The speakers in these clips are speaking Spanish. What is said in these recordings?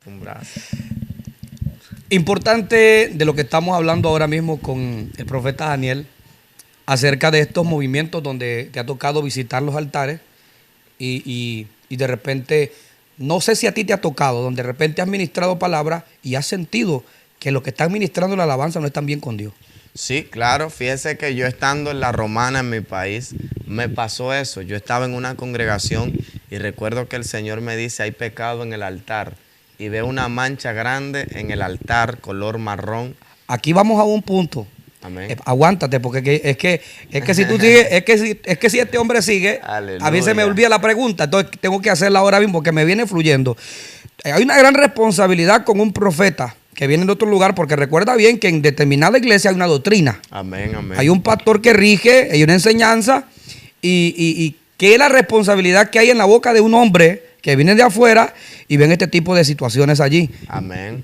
acostumbrados. Importante de lo que estamos hablando ahora mismo con el profeta Daniel, acerca de estos movimientos donde te ha tocado visitar los altares y de repente, no sé si a ti te ha tocado, donde de repente has ministrado palabras y has sentido que los que están ministrando la alabanza no están bien con Dios. Sí, claro, fíjese que yo estando en la Romana, en mi país, me pasó eso. Yo estaba en una congregación y recuerdo que el Señor me dice, hay pecado en el altar. Y veo una mancha grande en el altar, color marrón. Aquí vamos a un punto. Amén. Aguántate, porque es que si tú sigues, es que si este hombre sigue, Aleluya. a veces me olvida la pregunta, entonces tengo que hacerla ahora mismo porque me viene fluyendo. Hay una gran responsabilidad con un profeta que viene de otro lugar, porque recuerda bien que en determinada iglesia hay una doctrina. Amén, amén. Hay un pastor que rige, hay una enseñanza, y qué es la responsabilidad que hay en la boca de un hombre que viene de afuera y ven este tipo de situaciones allí. Amén.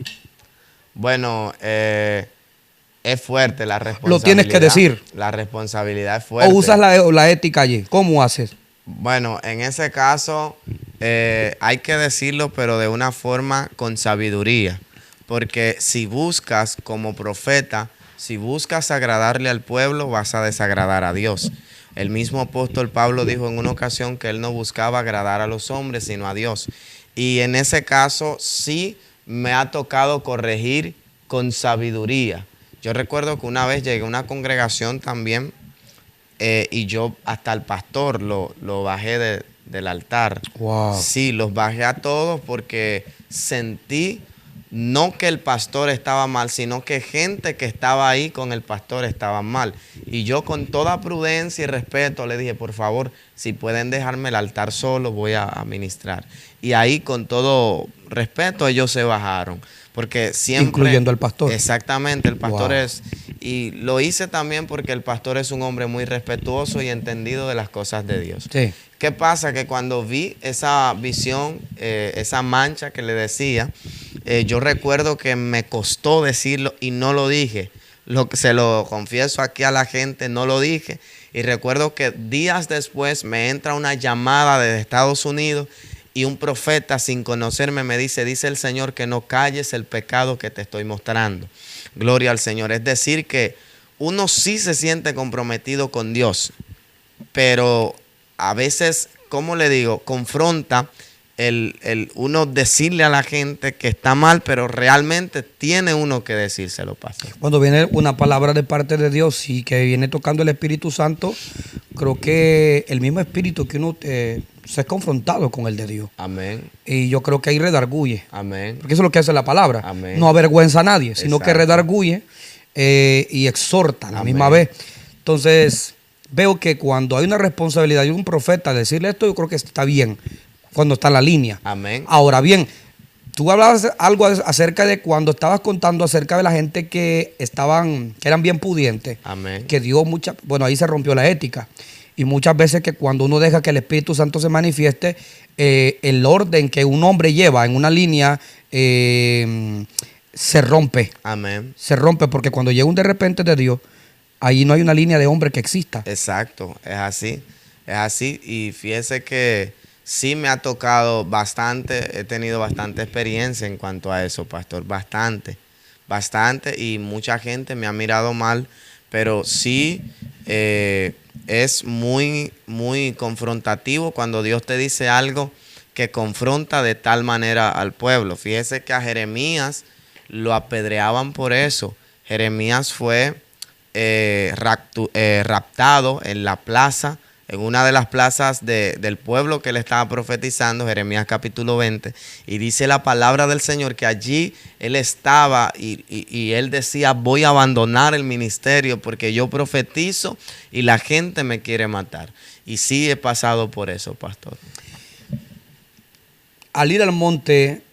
Bueno, es fuerte la responsabilidad. Lo tienes que decir. La responsabilidad es fuerte. ¿O usas la ética allí? ¿Cómo haces? Bueno, en ese caso hay que decirlo, pero de una forma con sabiduría. Porque si buscas como profeta, si buscas agradarle al pueblo, vas a desagradar a Dios. El mismo apóstol Pablo dijo en una ocasión que él no buscaba agradar a los hombres, sino a Dios. Y en ese caso sí me ha tocado corregir con sabiduría. Yo recuerdo que una vez llegué a una congregación también y yo hasta el pastor lo bajé del altar. Wow. Sí, los bajé a todos porque sentí no que el pastor estaba mal, sino que gente que estaba ahí con el pastor estaba mal. Y yo con toda prudencia y respeto le dije, por favor, si pueden dejarme el altar solo, voy a ministrar. Y ahí con todo respeto ellos se bajaron. Porque siempre... Incluyendo al pastor. Exactamente, el pastor Wow. es... Y lo hice también porque el pastor es un hombre muy respetuoso y entendido de las cosas de Dios. Sí. ¿Qué pasa? Que cuando vi esa visión, esa mancha que le decía, yo recuerdo que me costó decirlo y no lo dije. Se lo confieso aquí a la gente, no lo dije. Y recuerdo que días después me entra una llamada desde Estados Unidos y un profeta sin conocerme me dice el Señor que no calles el pecado que te estoy mostrando. Gloria al Señor. Es decir que uno sí se siente comprometido con Dios, pero a veces, ¿cómo le digo? Confronta el uno decirle a la gente que está mal, pero realmente tiene uno que decírselo, pastor. Cuando viene una palabra de parte de Dios y que viene tocando el Espíritu Santo, creo que el mismo espíritu que uno se es confrontado con el de Dios. Amén. Y yo creo que ahí redarguye. Amén. Porque eso es lo que hace la palabra. Amén. No avergüenza a nadie, sino Exacto. que redarguye y exhorta a la Amén. misma vez. Entonces, veo que cuando hay una responsabilidad de un profeta decirle esto, yo creo que está bien, cuando está en la línea. Amén. Ahora bien, tú hablabas algo acerca de cuando estabas contando acerca de la gente que eran bien pudientes. Amén. Que dio mucha, bueno, ahí se rompió la ética. Y muchas veces que cuando uno deja que el Espíritu Santo se manifieste, el orden que un hombre lleva en una línea se rompe. Amén. Se rompe porque cuando llega un de repente de Dios, ahí no hay una línea de hombre que exista. Exacto, es así. Es así. Y fíjese que sí me ha tocado bastante, he tenido bastante experiencia en cuanto a eso, pastor. Bastante, bastante. Y mucha gente me ha mirado mal, pero sí es muy, muy confrontativo cuando Dios te dice algo que confronta de tal manera al pueblo. Fíjese que a Jeremías lo apedreaban por eso. Jeremías fue raptado en la plaza, en una de las plazas del pueblo que él estaba profetizando, Jeremías capítulo 20, y dice la palabra del Señor que allí él estaba y él decía, voy a abandonar el ministerio porque yo profetizo y la gente me quiere matar. Y sí he pasado por eso, pastor. Al ir al monte,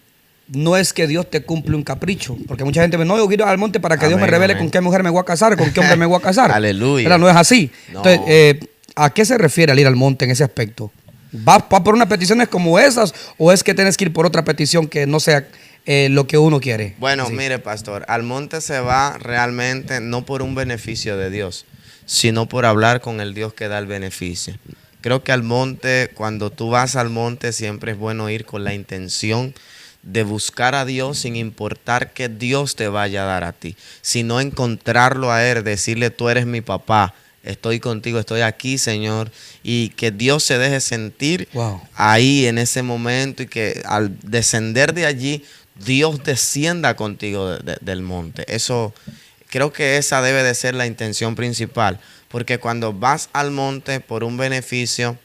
no es que Dios te cumple un capricho, porque mucha gente me dice, no, yo quiero ir al monte para que Dios me revele con qué mujer me voy a casar, con qué hombre me voy a casar. Aleluya. Pero no es así. No. Entonces, ¿a qué se refiere al ir al monte en ese aspecto? ¿Vas por unas peticiones como esas o es que tienes que ir por otra petición que no sea lo que uno quiere? Bueno, Sí. mire, pastor, al monte se va realmente no por un beneficio de Dios, sino por hablar con el Dios que da el beneficio. Creo que al monte, cuando tú vas al monte, siempre es bueno ir con la intención de buscar a Dios sin importar qué Dios te vaya a dar a ti, sino encontrarlo a Él, decirle: tú eres mi papá, estoy contigo, estoy aquí, Señor, y que Dios se deje sentir ahí en ese momento, y que al descender de allí, Dios descienda contigo del monte. Eso, creo que esa debe de ser la intención principal, porque cuando vas al monte por un beneficio,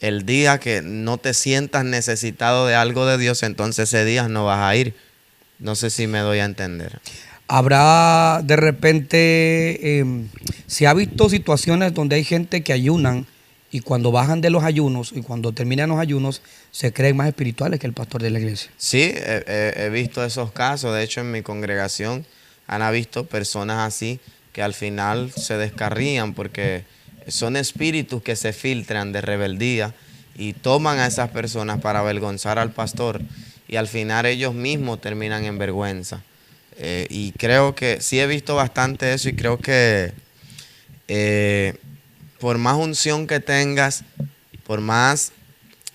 el día que no te sientas necesitado de algo de Dios, entonces ese día no vas a ir. No sé si me doy a entender. Habrá de repente, se ha visto situaciones donde hay gente que ayunan y cuando bajan de los ayunos y cuando terminan los ayunos se creen más espirituales que el pastor de la iglesia. Sí, he visto esos casos. De hecho, en mi congregación han visto personas así que al final se descarrían porque son espíritus que se filtran de rebeldía y toman a esas personas para avergonzar al pastor, y al final ellos mismos terminan en vergüenza. Y creo que sí he visto bastante eso, y creo que por más unción que tengas, por más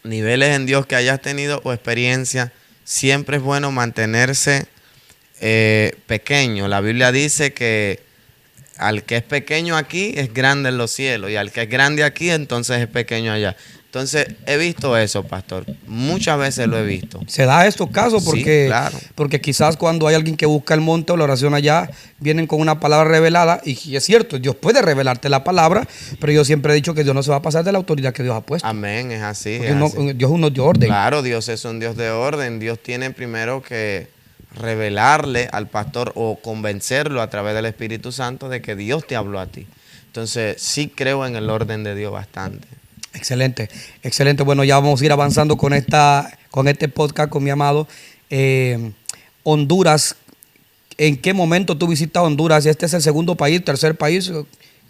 niveles en Dios que hayas tenido o experiencia, siempre es bueno mantenerse pequeño. La Biblia dice que al que es pequeño aquí es grande en los cielos, y al que es grande aquí entonces es pequeño allá. Entonces he visto eso, pastor. Muchas veces lo he visto. Se da estos casos porque, sí, claro, porque quizás cuando hay alguien que busca el monte o la oración allá, vienen con una palabra revelada, y es cierto, Dios puede revelarte la palabra, pero yo siempre he dicho que Dios no se va a pasar de la autoridad que Dios ha puesto. Amén, es así. Dios es un Dios de orden. Claro, Dios es un Dios de orden. Dios tiene primero que revelarle al pastor o convencerlo a través del Espíritu Santo de que Dios te habló a ti. Entonces sí creo en el orden de Dios bastante. Excelente, excelente. Bueno, ya vamos a ir avanzando con este podcast con mi amado. Honduras, ¿en qué momento tú visitas Honduras? ¿Este es el segundo país, tercer país?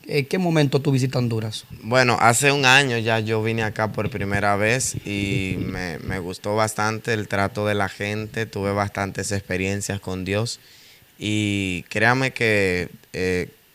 ¿En qué momento tú visitas Honduras? Bueno, hace un año ya yo vine acá por primera vez y me gustó bastante el trato de la gente. Tuve bastantes experiencias con Dios y créame que,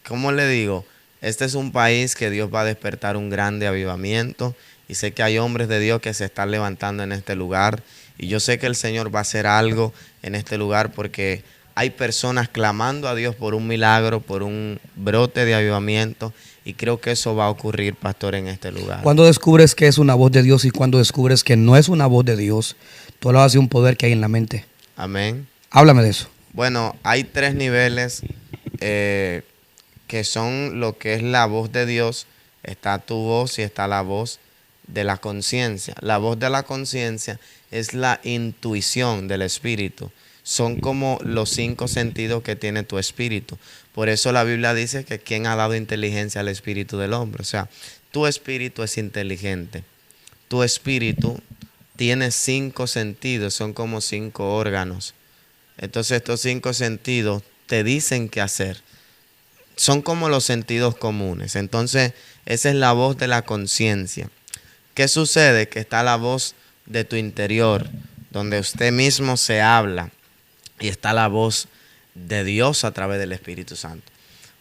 ¿cómo le digo? Este es un país que Dios va a despertar un grande avivamiento, y sé que hay hombres de Dios que se están levantando en este lugar, y yo sé que el Señor va a hacer algo en este lugar porque hay personas clamando a Dios por un milagro, por un brote de avivamiento, y creo que eso va a ocurrir, pastor, en este lugar. ¿Cuándo descubres que es una voz de Dios y cuando descubres que no es una voz de Dios? Tú hablabas de un poder que hay en la mente. Amén. Háblame de eso. Bueno, hay 3 niveles que son lo que es la voz de Dios. Está tu voz y está la voz de la conciencia. La voz de la conciencia es la intuición del espíritu. Son como los 5 sentidos que tiene tu espíritu. Por eso la Biblia dice que ¿quién ha dado inteligencia al espíritu del hombre? O sea, tu espíritu es inteligente. Tu espíritu tiene 5 sentidos, son como 5 órganos. Entonces estos 5 sentidos te dicen qué hacer. Son como los sentidos comunes. Entonces esa es la voz de la conciencia. ¿Qué sucede? Que está la voz de tu interior, donde usted mismo se habla, y está la voz de Dios a través del Espíritu Santo.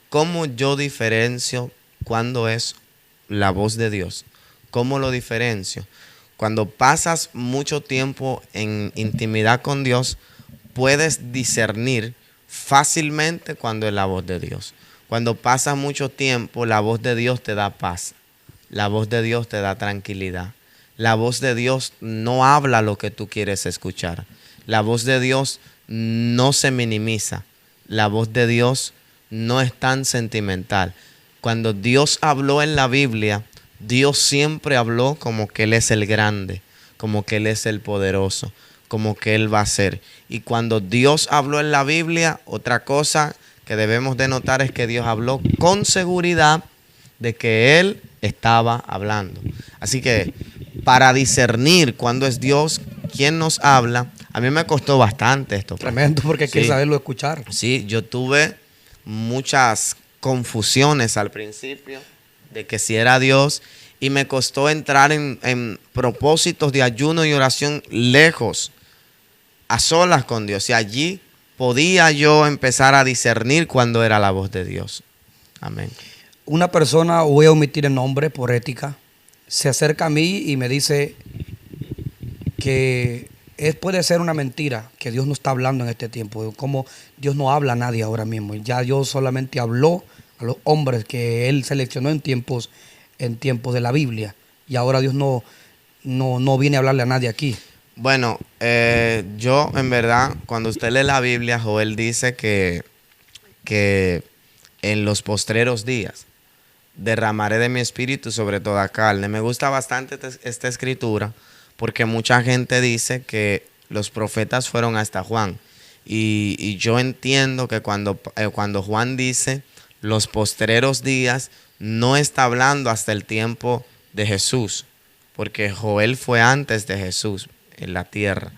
¿Cómo yo diferencio cuándo es la voz de Dios? ¿Cómo lo diferencio? Cuando pasas mucho tiempo en intimidad con Dios, puedes discernir fácilmente cuando es la voz de Dios. Cuando pasas mucho tiempo, la voz de Dios te da paz. La voz de Dios te da tranquilidad. La voz de Dios no habla lo que tú quieres escuchar. La voz de Dios no se minimiza. La voz de Dios no es tan sentimental. Cuando Dios habló en la Biblia, Dios siempre habló como que Él es el grande, como que Él es el poderoso, como que Él va a ser. Y cuando Dios habló en la Biblia, otra cosa que debemos de notar es que Dios habló con seguridad de que Él estaba hablando. Así que para discernir cuándo es Dios quien nos habla, a mí me costó bastante esto. Tremendo, porque hay que saberlo escuchar. Sí, yo tuve muchas confusiones al principio de que si era Dios, y me costó entrar en propósitos de ayuno y oración lejos, a solas con Dios, y allí podía yo empezar a discernir cuándo era la voz de Dios. Amén. Una persona, voy a omitir el nombre por ética, se acerca a mí y me dice que puede ser una mentira que Dios no está hablando en este tiempo. Como Dios no habla a nadie ahora mismo. Ya Dios solamente habló a los hombres que Él seleccionó en tiempos de la Biblia. Y ahora Dios no viene a hablarle a nadie aquí. Bueno, yo en verdad, cuando usted lee la Biblia, Joel dice que en los postreros días derramaré de mi espíritu sobre toda carne. Me gusta bastante esta escritura porque mucha gente dice que los profetas fueron hasta Juan. Y yo entiendo que cuando Juan dice los postreros días, no está hablando hasta el tiempo de Jesús, porque Joel fue antes de Jesús en la tierra.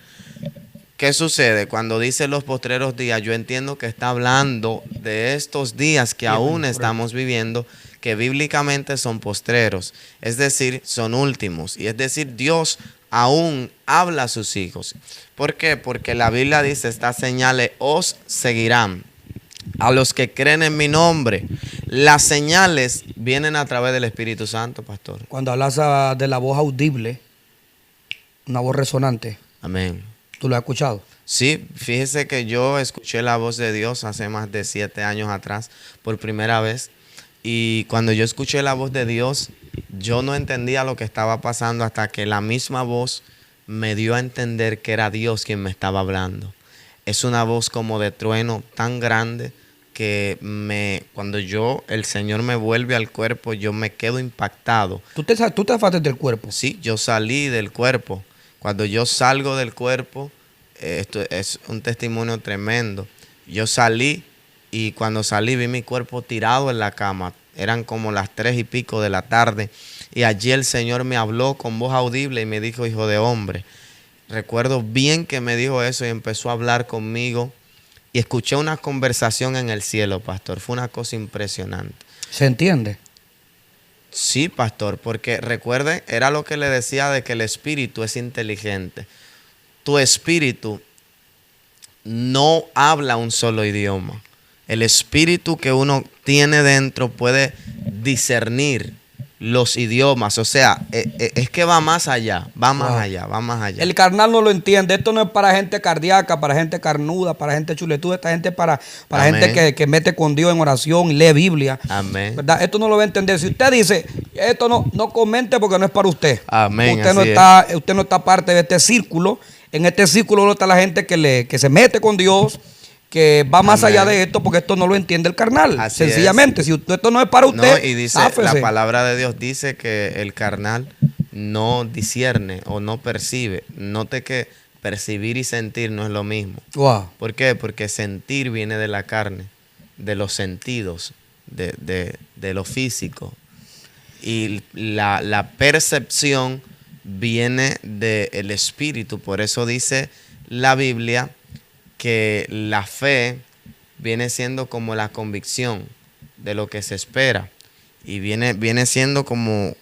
¿Qué sucede? Cuando dice los postreros días, yo entiendo que está hablando de estos días que aún estamos viviendo, que bíblicamente son postreros, es decir, son últimos. Y es decir, Dios aún habla a sus hijos. ¿Por qué? Porque la Biblia dice, estas señales os seguirán a los que creen en mi nombre. Las señales vienen a través del Espíritu Santo, pastor. Cuando hablas de la voz audible, una voz resonante. Amén. ¿Tú lo has escuchado? Sí, fíjese que yo escuché la voz de Dios hace más de 7 años atrás por primera vez. Y cuando yo escuché la voz de Dios, yo no entendía lo que estaba pasando hasta que la misma voz me dio a entender que era Dios quien me estaba hablando. Es una voz como de trueno tan grande que cuando el Señor me vuelve al cuerpo, yo me quedo impactado. ¿Tú te zafaste del cuerpo? Sí, yo salí del cuerpo. Cuando yo salgo del cuerpo, esto es un testimonio tremendo. Yo salí y cuando salí vi mi cuerpo tirado en la cama. Eran como las 3 y pico de la tarde. Y allí el Señor me habló con voz audible y me dijo, hijo de hombre. Recuerdo bien que me dijo eso y empezó a hablar conmigo. Y escuché una conversación en el cielo, pastor. Fue una cosa impresionante. ¿Se entiende? Sí, pastor, porque recuerde, era lo que le decía de que el espíritu es inteligente. Tu espíritu no habla un solo idioma. El espíritu que uno tiene dentro puede discernir los idiomas. O sea, es que va más allá, va más allá, va más allá. El carnal no lo entiende. Esto no es para gente cardíaca, para gente carnuda, para gente chuletuda. Esta gente para gente que mete con Dios en oración y lee Biblia. Amén. ¿Verdad? Esto no lo va a entender. Si usted dice, esto no comente porque no es para usted. Amén. Usted no está parte de este círculo. En este círculo no está la gente que se mete con Dios, que va más allá de esto, porque esto no lo entiende el carnal. Así sencillamente, es. si esto no es para usted, no, y dice, la palabra de Dios dice que el carnal no discierne o no percibe. Note que percibir y sentir no es lo mismo. Wow. ¿Por qué? Porque sentir viene de la carne, de los sentidos, de lo físico. Y la percepción viene del espíritu. Por eso dice la Biblia que la fe viene siendo como la convicción de lo que se espera. Y viene siendo como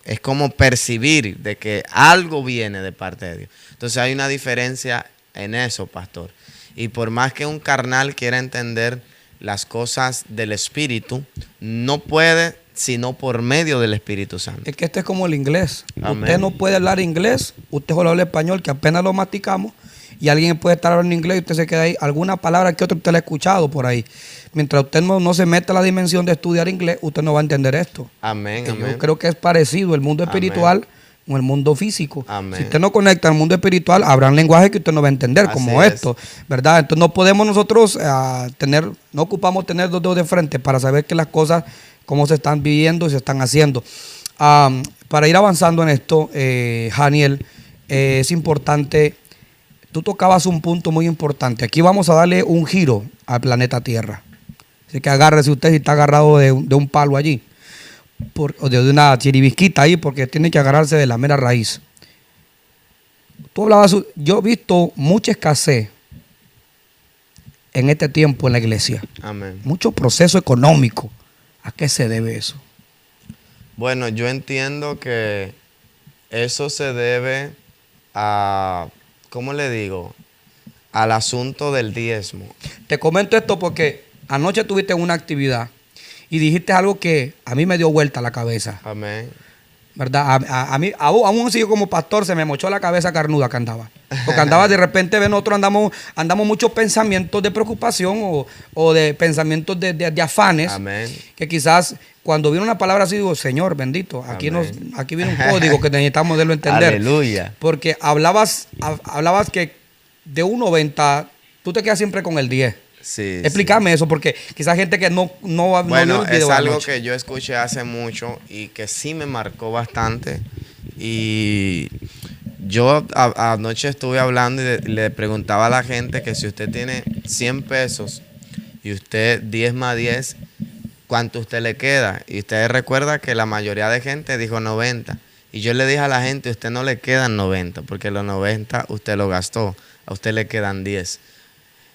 es como percibir de que algo viene de parte de Dios. Entonces hay una diferencia en eso, pastor. Y por más que un carnal quiera entender las cosas del Espíritu, no puede sino por medio del Espíritu Santo. Es que este es como el inglés. Amén. Usted no puede hablar inglés, usted solo habla español, que apenas lo masticamos, y alguien puede estar hablando inglés y usted se queda ahí. Alguna palabra que otra usted la ha escuchado por ahí. Mientras usted no se meta a la dimensión de estudiar inglés, usted no va a entender esto. Amén, Yo amén. creo que es parecido el mundo espiritual con el mundo físico. Amén. Si usted no conecta al mundo espiritual, habrá un lenguaje que usted no va a entender, como esto, ¿verdad? Entonces no podemos nosotros no ocupamos tener 2 dedos de frente para saber que las cosas, cómo se están viviendo y se están haciendo. Para ir avanzando en esto, Janiel, es importante. Tú tocabas un punto muy importante. Aquí vamos a darle un giro al planeta Tierra. Así que agárrese usted si está agarrado de un palo allí. O de una chiribisquita ahí, porque tiene que agarrarse de la mera raíz. Tú hablabas, yo he visto mucha escasez en este tiempo en la iglesia. Amén. Mucho proceso económico. ¿A qué se debe eso? Bueno, yo entiendo que eso se debe a, ¿cómo le digo? Al asunto del diezmo. Te comento esto porque anoche tuviste una actividad y dijiste algo que a mí me dio vuelta la cabeza. Amén. ¿verdad? A mí, aún así yo como pastor, se me mochó la cabeza carnuda que andaba. Porque andaba de repente, ven, nosotros andamos muchos pensamientos de preocupación o de pensamientos de afanes. Amén. Que quizás cuando viene una palabra así, digo, Señor bendito, aquí viene un código que necesitamos de entender. Aleluya. Porque hablabas que de un 90, tú te quedas siempre con el 10. Sí, explícame eso, porque quizás gente que no bueno, vio el video es algo anoche. que yo escuché hace mucho y que sí me marcó bastante. Y yo anoche estuve hablando y le preguntaba a la gente que si usted tiene 100 pesos y usted 10 más 10, ¿cuánto usted le queda? Y usted recuerda que la mayoría de gente dijo 90. Y yo le dije a la gente, usted no le quedan 90, porque los 90 usted lo gastó, a usted le quedan 10.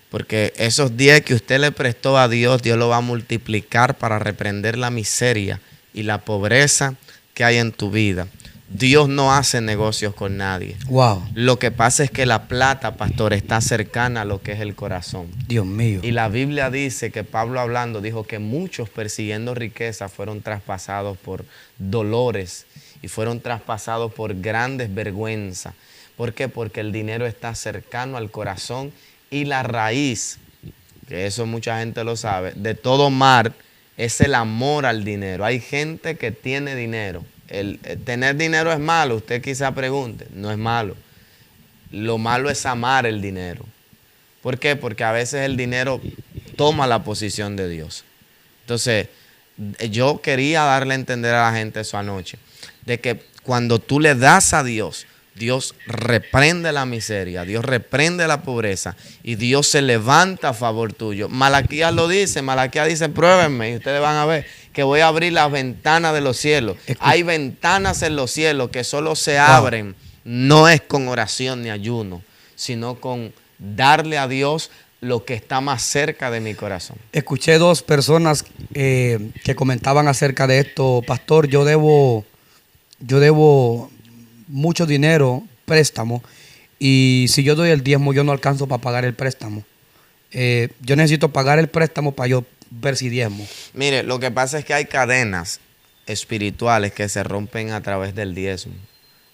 Porque esos 10 que usted le prestó a Dios, Dios lo va a multiplicar para reprender la miseria y la pobreza que hay en tu vida. Dios no hace negocios con nadie. Wow. Lo que pasa es que la plata, pastor, está cercana a lo que es el corazón. Dios mío. Y la Biblia dice que Pablo hablando dijo que muchos persiguiendo riqueza fueron traspasados por dolores y fueron traspasados por grandes vergüenzas. ¿Por qué? Porque el dinero está cercano al corazón y la raíz, que eso mucha gente lo sabe, de todo mal es el amor al dinero. Hay gente que tiene dinero. El tener dinero es malo, usted quizá pregunte, no es malo. Lo malo es amar el dinero. ¿Por qué? Porque a veces el dinero toma la posición de Dios. Entonces, yo quería darle a entender a la gente eso anoche, de que cuando tú le das a Dios, Dios reprende la miseria, Dios reprende la pobreza y Dios se levanta a favor tuyo. Malaquías lo dice, Malaquías dice, pruébenme y ustedes van a ver que voy a abrir las ventanas de los cielos. Hay ventanas en los cielos que solo se abren, no es con oración ni ayuno, sino con darle a Dios lo que está más cerca de mi corazón. Escuché dos personas que comentaban acerca de esto. Pastor, yo debo mucho dinero, préstamo, y si yo doy el diezmo, yo no alcanzo para pagar el préstamo. Yo necesito pagar el préstamo para yo ver si diezmo. Mire, lo que pasa es que hay cadenas espirituales que se rompen a través del diezmo.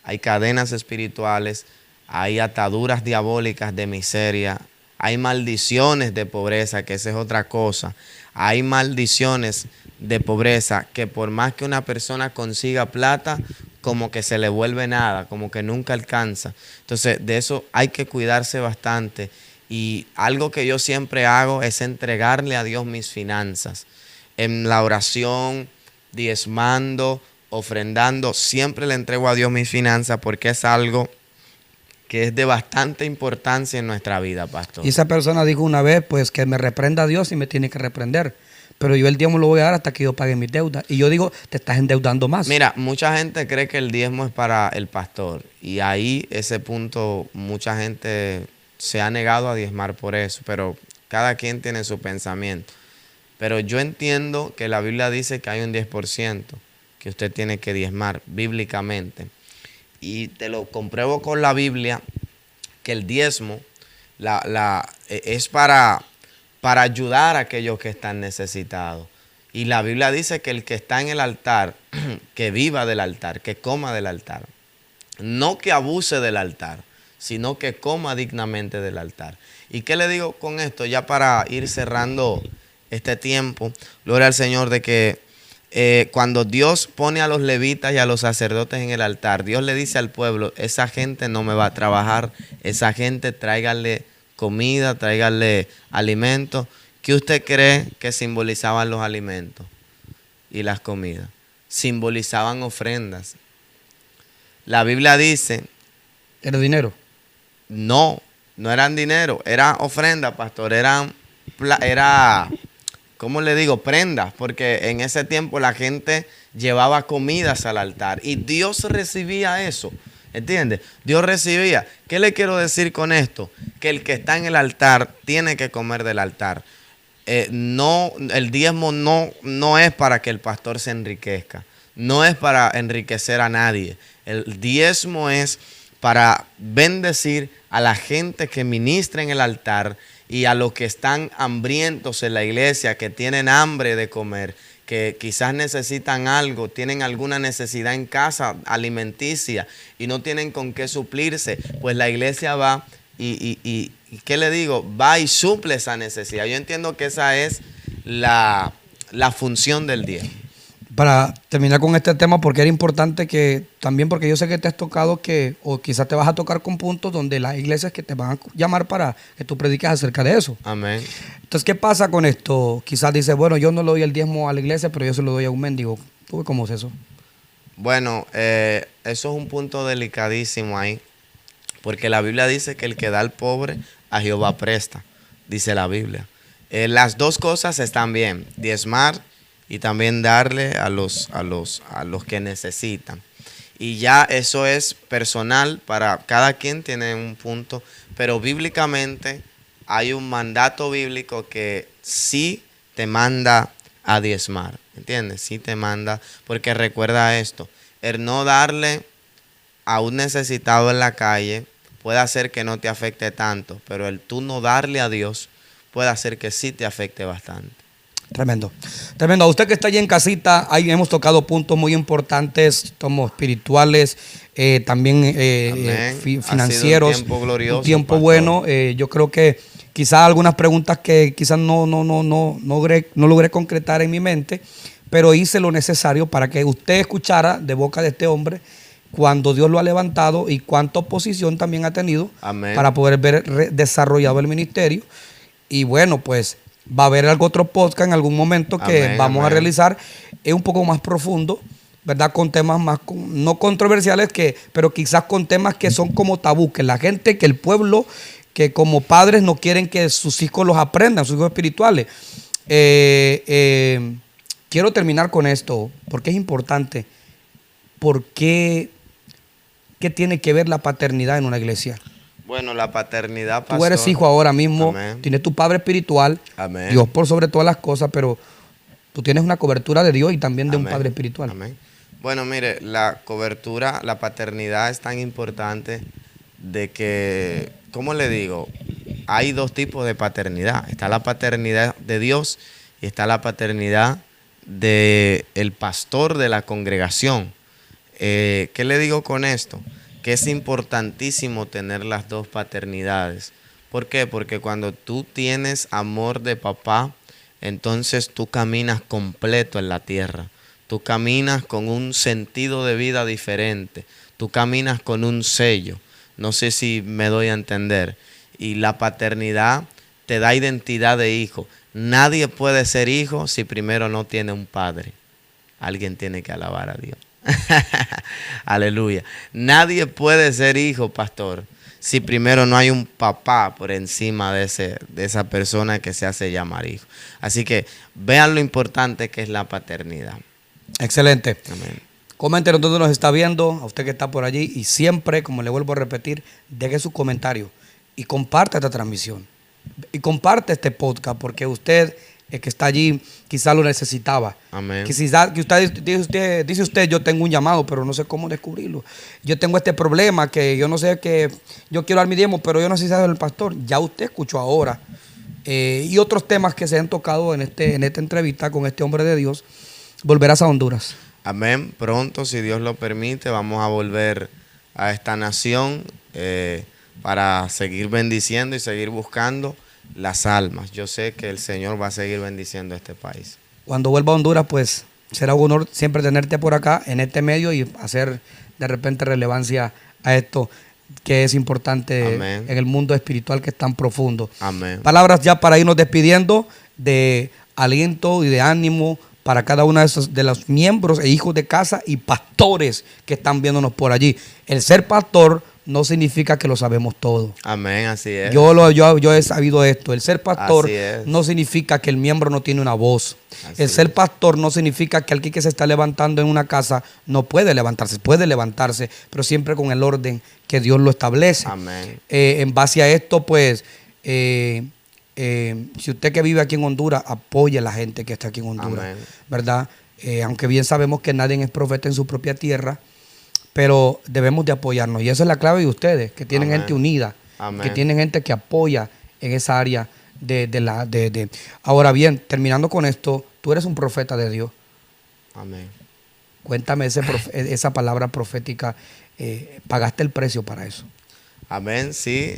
Hay cadenas espirituales, hay ataduras diabólicas de miseria, hay maldiciones de pobreza, que esa es otra cosa. Hay maldiciones de pobreza que por más que una persona consiga plata, como que se le vuelve nada, como que nunca alcanza. Entonces, de eso hay que cuidarse bastante. Y algo que yo siempre hago es entregarle a Dios mis finanzas. En la oración, diezmando, ofrendando, siempre le entrego a Dios mis finanzas porque es algo que es de bastante importancia en nuestra vida, pastor. Y esa persona dijo una vez, pues, que me reprenda a Dios y me tiene que reprender. Pero yo el diezmo lo voy a dar hasta que yo pague mis deudas. Y yo digo, te estás endeudando más. Mira, mucha gente cree que el diezmo es para el pastor. Y ahí, ese punto, mucha gente se ha negado a diezmar por eso. Pero cada quien tiene su pensamiento. Pero yo entiendo que la Biblia dice que hay un 10% que usted tiene que diezmar bíblicamente. Y te lo compruebo con la Biblia, que el diezmo es para ayudar a aquellos que están necesitados. Y la Biblia dice que el que está en el altar, que viva del altar, que coma del altar. No que abuse del altar, sino que coma dignamente del altar. ¿Y qué le digo con esto? Ya para ir cerrando este tiempo, gloria al Señor, de que cuando Dios pone a los levitas y a los sacerdotes en el altar, Dios le dice al pueblo, esa gente no me va a trabajar, esa gente tráiganle comida, tráiganle alimentos. ¿Qué usted cree que simbolizaban los alimentos y las comidas? Simbolizaban ofrendas. La Biblia dice... ¿Era dinero? No eran dinero, era ofrenda, pastor, era, ¿cómo le digo? Prendas, porque en ese tiempo la gente llevaba comidas al altar y Dios recibía eso. ¿Entiendes? Dios recibía. ¿Qué le quiero decir con esto? Que el que está en el altar tiene que comer del altar. El diezmo no es para que el pastor se enriquezca. No es para enriquecer a nadie. El diezmo es para bendecir a la gente que ministra en el altar y a los que están hambrientos en la iglesia, que tienen hambre de comer, que quizás necesitan algo, tienen alguna necesidad en casa alimenticia y no tienen con qué suplirse, pues la iglesia va y ¿qué le digo? Va y suple esa necesidad. Yo entiendo que esa es la función del día. Para terminar con este tema, porque era importante que también, porque yo sé que te has tocado o quizás te vas a tocar con puntos donde las iglesias que te van a llamar para que tú prediques acerca de eso. Amén. Entonces, ¿qué pasa con esto? Quizás dices, bueno, yo no le doy el diezmo a la iglesia, pero yo se lo doy a un mendigo. ¿Tú cómo es eso? Bueno, eso es un punto delicadísimo ahí, porque la Biblia dice que el que da al pobre a Jehová presta, dice la Biblia. Las dos cosas están bien, diezmar y también darle a los que necesitan. Y ya eso es personal, para cada quien tiene un punto, pero bíblicamente hay un mandato bíblico que sí te manda a diezmar, ¿entiendes? Sí te manda, porque recuerda esto, el no darle a un necesitado en la calle puede hacer que no te afecte tanto, pero el tú no darle a Dios puede hacer que sí te afecte bastante. Tremendo, tremendo. A usted que está allí en casita, ahí hemos tocado puntos muy importantes, como espirituales, también financieros. Ha sido un tiempo glorioso, un tiempo pastor. bueno. Yo creo que quizás algunas preguntas que quizás no logré concretar en mi mente, pero hice lo necesario para que usted escuchara de boca de este hombre cuando Dios lo ha levantado y cuánta oposición también ha tenido. Amén. Para poder ver desarrollado el ministerio. Y bueno, pues va a haber algún otro podcast en algún momento que Amén, vamos a amén. realizar. Es un poco más profundo, ¿verdad? Con temas más, no controversiales, pero quizás con temas que son como tabú, que la gente, que el pueblo, que como padres no quieren que sus hijos los aprendan, sus hijos espirituales. Quiero terminar con esto, porque es importante. ¿Por qué tiene que ver la paternidad en una iglesia? Bueno, la paternidad, pastor. Tú eres hijo ahora mismo, Amén. tienes tu padre espiritual, Amén. Dios por sobre todas las cosas, pero tú tienes una cobertura de Dios y también de un Amén. padre espiritual. Amén. Bueno, mire, la cobertura, la paternidad es tan importante de que, ¿cómo le digo? Hay dos tipos de paternidad. Está la paternidad de Dios y está la paternidad del pastor de la congregación. ¿Qué le digo con esto? Que es importantísimo tener las dos paternidades. ¿Por qué? Porque cuando tú tienes amor de papá, entonces tú caminas completo en la tierra. Tú caminas con un sentido de vida diferente. Tú caminas con un sello. No sé si me doy a entender. Y la paternidad te da identidad de hijo. Nadie puede ser hijo si primero no tiene un padre. Alguien tiene que alabar a Dios. Aleluya. Nadie puede ser hijo, pastor, si primero no hay un papá por encima de esa persona que se hace llamar hijo. Así que vean lo importante que es la paternidad. Excelente. Amén. Coméntenos dónde nos está viendo, a usted que está por allí, y siempre, como le vuelvo a repetir, deje su comentario y comparte esta transmisión. Y comparte este podcast, porque usted, el que está allí, quizás lo necesitaba. Amén. Que usted dice usted, yo tengo un llamado, pero no sé cómo descubrirlo. Yo tengo este problema que yo no sé, que yo quiero dar mi diezmo, pero yo no sé si sabe el pastor. Ya usted escuchó ahora. Y otros temas que se han tocado en esta entrevista con este hombre de Dios. Volverás a Honduras. Amén. Pronto, si Dios lo permite, vamos a volver a esta nación para seguir bendiciendo y seguir buscando las almas. Yo sé que el Señor va a seguir bendiciendo este país. Cuando vuelva a Honduras, pues será un honor siempre tenerte por acá en este medio y hacer de repente relevancia a esto que es importante. Amén. En el mundo espiritual que es tan profundo. Amén. Palabras ya para irnos despidiendo, de aliento y de ánimo para cada uno de los miembros e hijos de casa y pastores que están viéndonos por allí. El ser pastor no significa que lo sabemos todo. Amén, así es. Yo he sabido esto. El ser pastor es. no significa que el miembro no tiene una voz. El ser pastor no significa que alguien que se está levantando en una casa no puede levantarse. Puede levantarse, pero siempre con el orden que Dios lo establece. Amén. En base a esto, pues, si usted que vive aquí en Honduras, apoye a la gente que está aquí en Honduras. Amén. ¿Verdad? Aunque bien sabemos que nadie es profeta en su propia tierra, pero debemos de apoyarnos. Y esa es la clave de ustedes, que tienen Amén. Gente unida, Amén. Que tienen gente que apoya en esa área Ahora bien, terminando con esto, tú eres un profeta de Dios. Amén. Cuéntame esa palabra profética. ¿Pagaste el precio para eso? Amén, sí.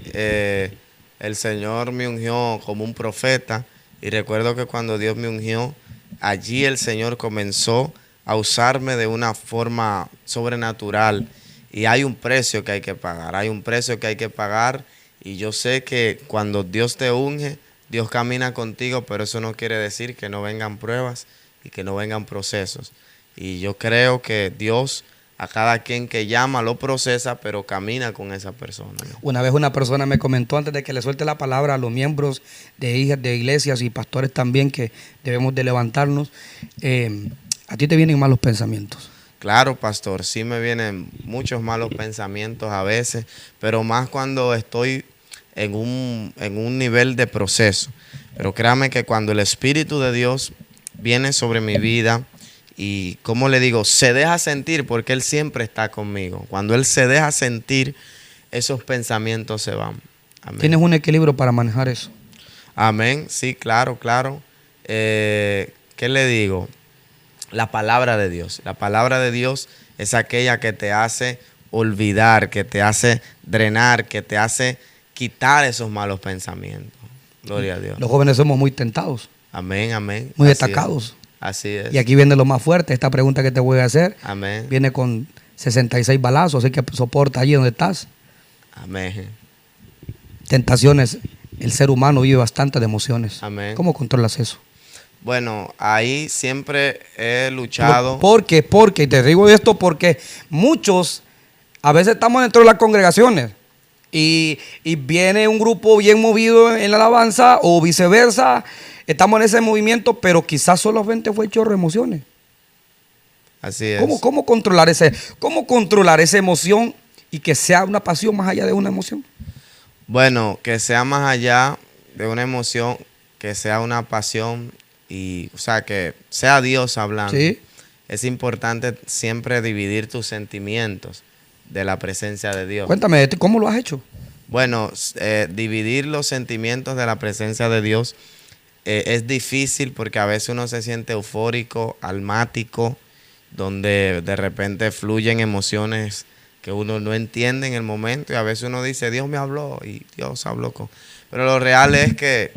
El Señor me ungió como un profeta y recuerdo que cuando Dios me ungió, allí el Señor comenzó a usarme de una forma sobrenatural y hay un precio que hay que pagar, hay un precio que hay que pagar y yo sé que cuando Dios te unge, Dios camina contigo, pero eso no quiere decir que no vengan pruebas y que no vengan procesos. Y yo creo que Dios a cada quien que llama lo procesa, pero camina con esa persona, ¿no? Una vez una persona me comentó antes de que le suelte la palabra a los miembros de iglesias y pastores también que debemos de levantarnos. ¿A ti te vienen malos pensamientos? Claro, pastor, sí me vienen muchos malos pensamientos a veces, pero más cuando estoy en un nivel de proceso. Pero créame que cuando el Espíritu de Dios viene sobre mi vida y, como le digo, se deja sentir porque Él siempre está conmigo. Cuando Él se deja sentir, esos pensamientos se van. Amén. ¿Tienes un equilibrio para manejar eso? Amén, sí, claro, claro. ¿Qué le digo? La palabra de Dios. La palabra de Dios es aquella que te hace olvidar, que te hace drenar, que te hace quitar esos malos pensamientos. Gloria a Dios. Los jóvenes somos muy tentados. Amén, amén. Muy Así destacados. es. Así es. Y aquí viene lo más fuerte. Esta pregunta que te voy a hacer. Amén. Viene con 66 balazos, así que soporta allí donde estás. Amén. Tentaciones. El ser humano vive bastante de emociones. Amén. ¿Cómo controlas eso? Bueno, ahí siempre he luchado. Porque, y te digo esto porque muchos, a veces estamos dentro de las congregaciones y viene un grupo bien movido en la alabanza o viceversa, estamos en ese movimiento, pero quizás solamente fue chorro de emociones. Así es. ¿Cómo controlar esa emoción y que sea una pasión más allá de una emoción? Bueno, que sea más allá de una emoción, que sea una pasión y, o sea, que sea Dios hablando. Sí. Es importante siempre dividir tus sentimientos de la presencia de Dios. Cuéntame, ¿cómo lo has hecho? Bueno, dividir los sentimientos de la presencia de Dios es difícil porque a veces uno se siente eufórico, almático, donde de repente fluyen emociones que uno no entiende en el momento y a veces uno dice, Dios me habló y Dios habló con... Pero lo real es que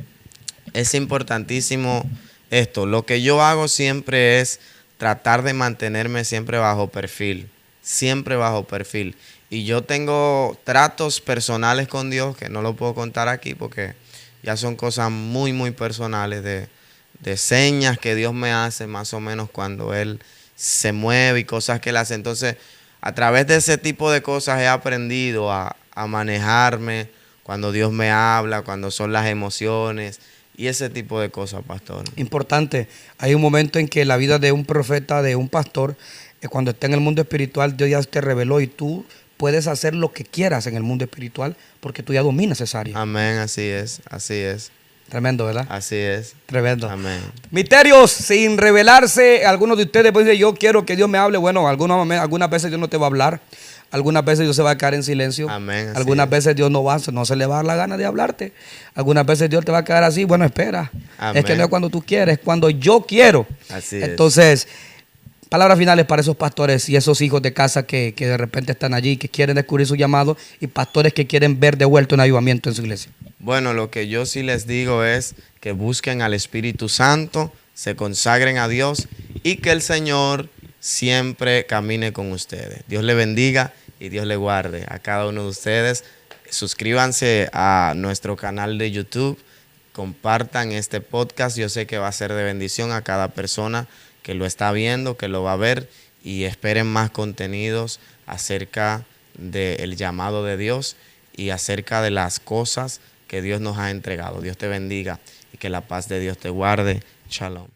es importantísimo esto. Lo que yo hago siempre es tratar de mantenerme siempre bajo perfil, siempre bajo perfil. Y yo tengo tratos personales con Dios que no lo puedo contar aquí porque ya son cosas muy, muy personales de señas que Dios me hace más o menos cuando Él se mueve y cosas que Él hace. Entonces, a través de ese tipo de cosas he aprendido a manejarme cuando Dios me habla, cuando son las emociones y ese tipo de cosas, pastor. Importante. Hay un momento en que la vida de un profeta, de un pastor, cuando está en el mundo espiritual, Dios ya te reveló y tú puedes hacer lo que quieras en el mundo espiritual porque tú ya dominas esa área. Amén, así es, así es. Tremendo, ¿verdad? Así es. Tremendo. Amén. Misterios sin revelarse. Algunos de ustedes pueden decir, yo quiero que Dios me hable. Bueno, algunas veces Dios no te va a hablar. Algunas veces Dios se va a quedar en silencio. Amén, así Algunas es. veces Dios no se le va a dar la gana de hablarte. Algunas veces Dios te va a quedar así. Bueno, espera. Amén. Es que no es cuando tú quieres, es cuando yo quiero. Así es. Entonces, palabras finales para esos pastores y esos hijos de casa que de repente están allí, que quieren descubrir su llamado y pastores que quieren ver devuelto un avivamiento en su iglesia. Bueno, lo que yo sí les digo es que busquen al Espíritu Santo, se consagren a Dios y que el Señor siempre camine con ustedes. Dios le bendiga y Dios le guarde a cada uno de ustedes. Suscríbanse a nuestro canal de YouTube, compartan este podcast. Yo sé que va a ser de bendición a cada persona que lo está viendo, que lo va a ver y esperen más contenidos acerca del llamado de Dios y acerca de las cosas que Dios nos ha entregado. Dios te bendiga y que la paz de Dios te guarde. Shalom.